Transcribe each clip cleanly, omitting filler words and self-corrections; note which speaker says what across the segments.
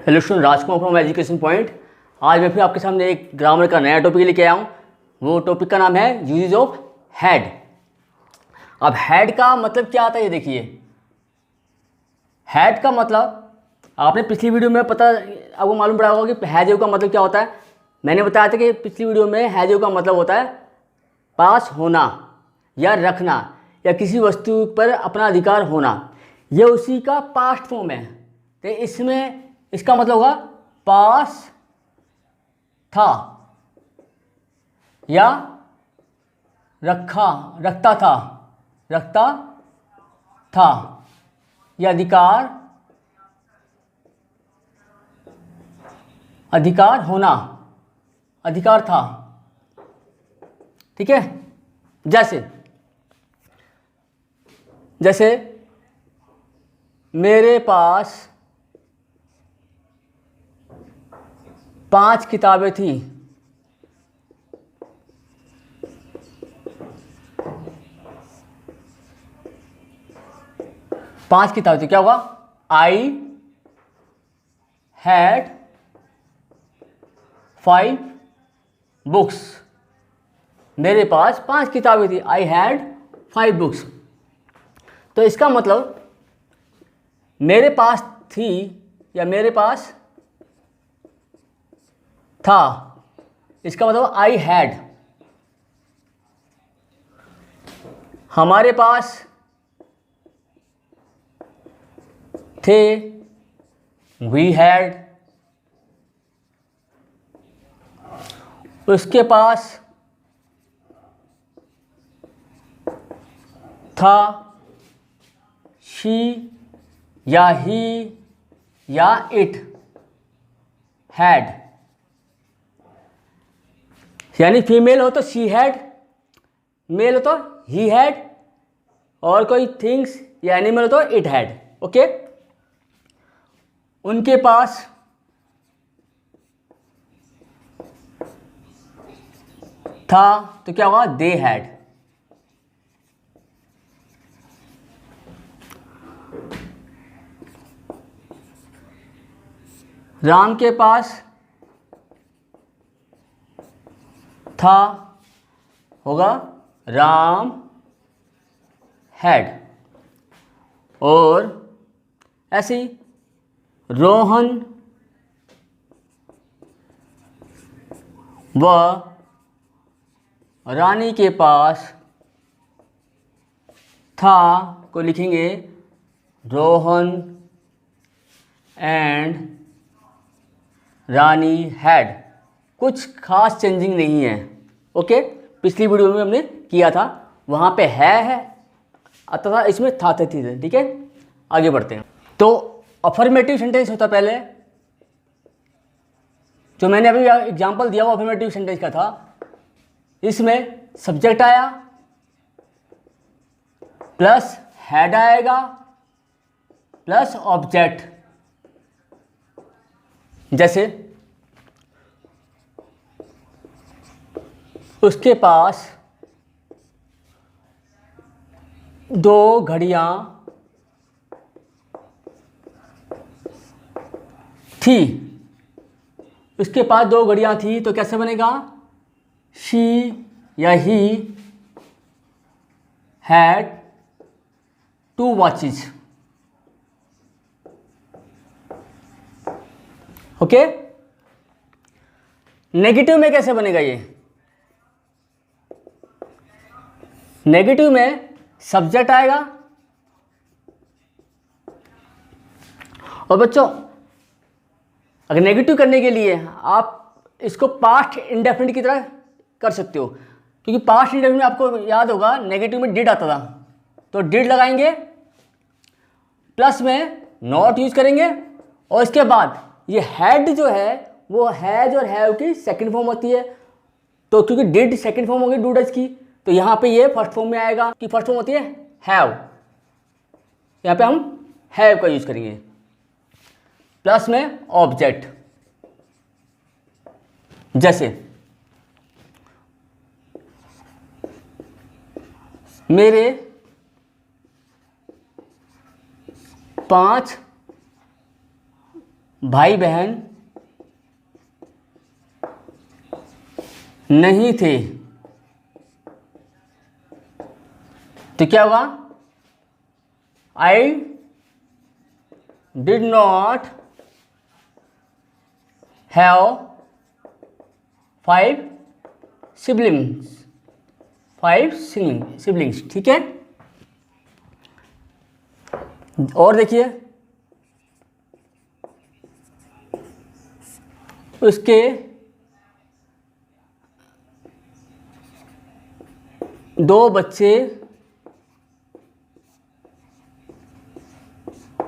Speaker 1: Hello student, Rajkumar from education point. आज मैं फिर आपके सामने एक ग्रामर का नया टॉपिक लेके आया हूँ। वो टॉपिक का नाम है यूजेज ऑफ हैड। अब हैड का मतलब क्या आता है, ये देखिए। हैड का मतलब आपने पिछली वीडियो में आपको मालूम पड़ा होगा कि हैज का मतलब क्या होता है। मैंने बताया था कि पिछली वीडियो में हैज का मतलब होता है पास होना या रखना या किसी वस्तु पर अपना अधिकार होना। यह उसी का पास्ट फॉर्म है। तो इसमें इसका मतलब होगा पास था या रखता था या अधिकार होना, अधिकार था। ठीक है। जैसे मेरे पास 5 किताबें थी। क्या होगा? I had 5 books. मेरे पास 5 किताबें थी। I had 5 books. तो इसका मतलब मेरे पास थी या मेरे पास था, इसका मतलब आई हैड। हमारे पास थे, वी हैड। उसके पास था, शी या ही या इट हैड। यानी फीमेल हो तो शी हैड, मेल हो तो ही हैड, और कोई थिंग्स या एनिमल हो तो इट हैड। ओके। उनके पास था तो क्या होगा? They had. राम के पास था होगा राम हैड। और ऐसे ही रोहन व रानी के पास था को लिखेंगे रोहन एंड रानी हैड। कुछ खास चेंजिंग नहीं है। ओके। पिछली वीडियो में हमने किया था, वहाँ पे है तथा इसमें था थी। ठीक है, आगे बढ़ते हैं। तो अफर्मेटिव सेंटेंस होता पहले, जो मैंने अभी एग्जांपल दिया वो अफर्मेटिव सेंटेंस का था। इसमें सब्जेक्ट आया प्लस हैड आएगा प्लस ऑब्जेक्ट। जैसे उसके पास 2 घड़ियां थी। उसके पास 2 घड़ियां थी तो कैसे बनेगा? शी या he had 2 watches. Okay. Negative में कैसे बनेगा ये? नेगेटिव में सब्जेक्ट आएगा और बच्चों अगर नेगेटिव करने के लिए आप इसको पास्ट इंडेफिनिट की तरह कर सकते हो, क्योंकि पास्ट इंडेफिनिट में आपको याद होगा नेगेटिव में डिड आता था। तो डिड लगाएंगे, प्लस में नॉट यूज करेंगे, और इसके बाद ये हैड जो है वो हैज और हैव की सेकंड फॉर्म होती है। तो क्योंकि डिड सेकंड फॉर्म होगी डू डज की, तो यहाँ पे ये फर्स्ट फॉर्म में आएगा कि फर्स्ट फॉर्म होती है हैव। यहाँ पे हम हैव का यूज करेंगे, प्लस में ऑब्जेक्ट। जैसे मेरे 5 भाई बहन नहीं थे, तो क्या होगा? I did not have 5 siblings, 5 siblings. ठीक है, और देखिए उसके 2 बच्चे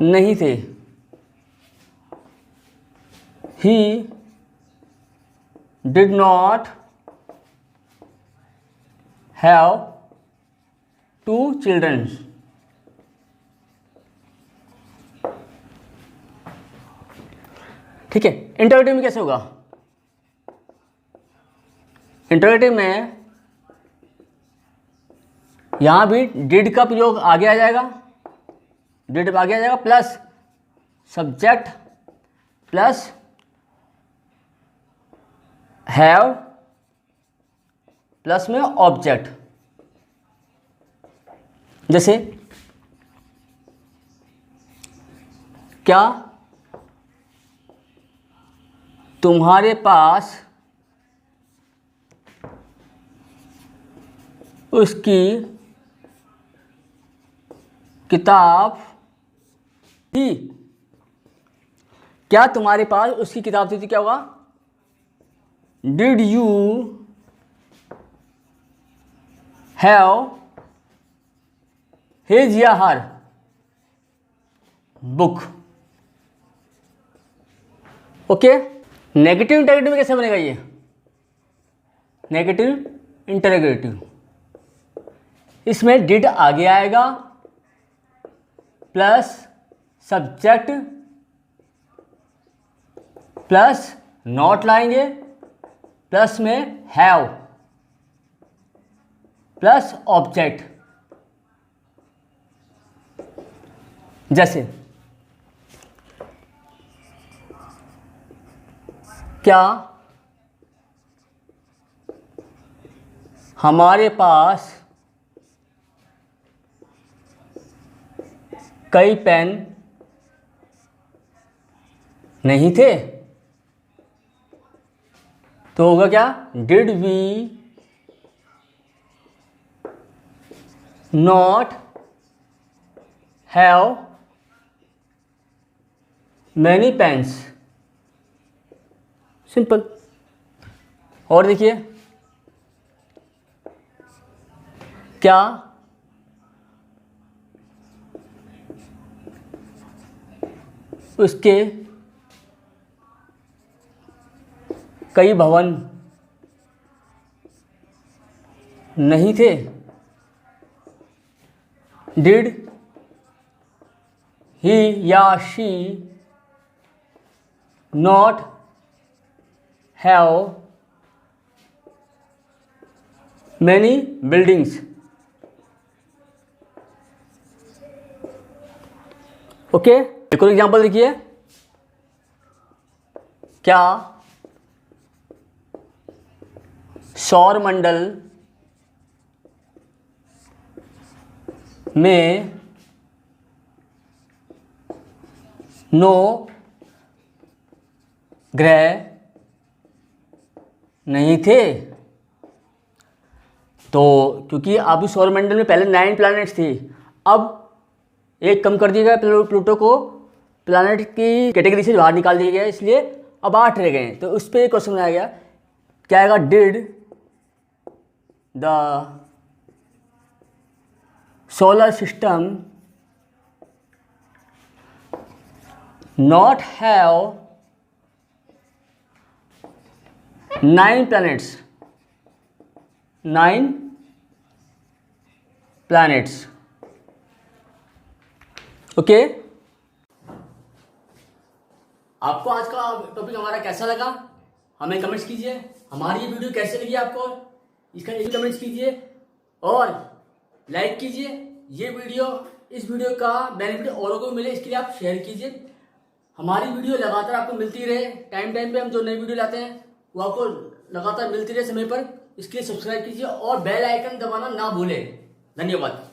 Speaker 1: नहीं थे, he did not have 2 children. ठीक है, इंटरोगेटिव में कैसे होगा? इंटरोगेटिव में यहां भी डिड का प्रयोग आगे आ जाएगा, डिड आगे आ जाएगा, plus subject plus have plus में ऑब्जेक्ट। जैसे क्या तुम्हारे पास उसकी किताब थी? क्या तुम्हारे पास उसकी किताब थी? तो क्या होगा? डिड यू हैव हिज या हर बुक? ओके, नेगेटिव इंटरोगेटिव में कैसे बनेगा ये? नेगेटिव इंटरोगेटिव, इसमें डिड आगे आएगा प्लस सब्जेक्ट प्लस नॉट लाएंगे प्लस में हैव प्लस ऑब्जेक्ट। जैसे क्या हमारे पास कई पेन नहीं थे? तो होगा क्या? Did we not have many pens? Simple. और देखिए क्या उसके कई भवन नहीं थे? डिड ही या she not have many buildings? Okay, एक और एग्जांपल देखिए। क्या सौर मंडल में 9 ग्रह नहीं थे? तो क्योंकि अभी सौरमंडल में पहले 9 प्लैनेट्स थी, अब एक कम कर दिया गया, प्लूटो को प्लैनेट की कैटेगरी से बाहर निकाल दिया गया, इसलिए अब 8 रह गए। तो उस पर एक क्वेश्चन बनाया गया, क्या आएगा? Did the solar system not have 9 planets? 9 planets. Okay, आपको आज का टॉपिक हमारा कैसा लगा हमें कमेंट्स कीजिए। हमारी ये वीडियो कैसे लगी आपको, इसका ये कमेंट्स कीजिए और लाइक कीजिए। ये वीडियो, इस वीडियो का बेनिफिट औरों को मिले इसके लिए आप शेयर कीजिए। हमारी वीडियो लगातार आपको मिलती रहे, टाइम टाइम पे हम जो नई वीडियो लाते हैं वो आपको लगातार मिलती रहे समय पर, इसके लिए सब्सक्राइब कीजिए और बेल आइकन दबाना ना भूलें। धन्यवाद।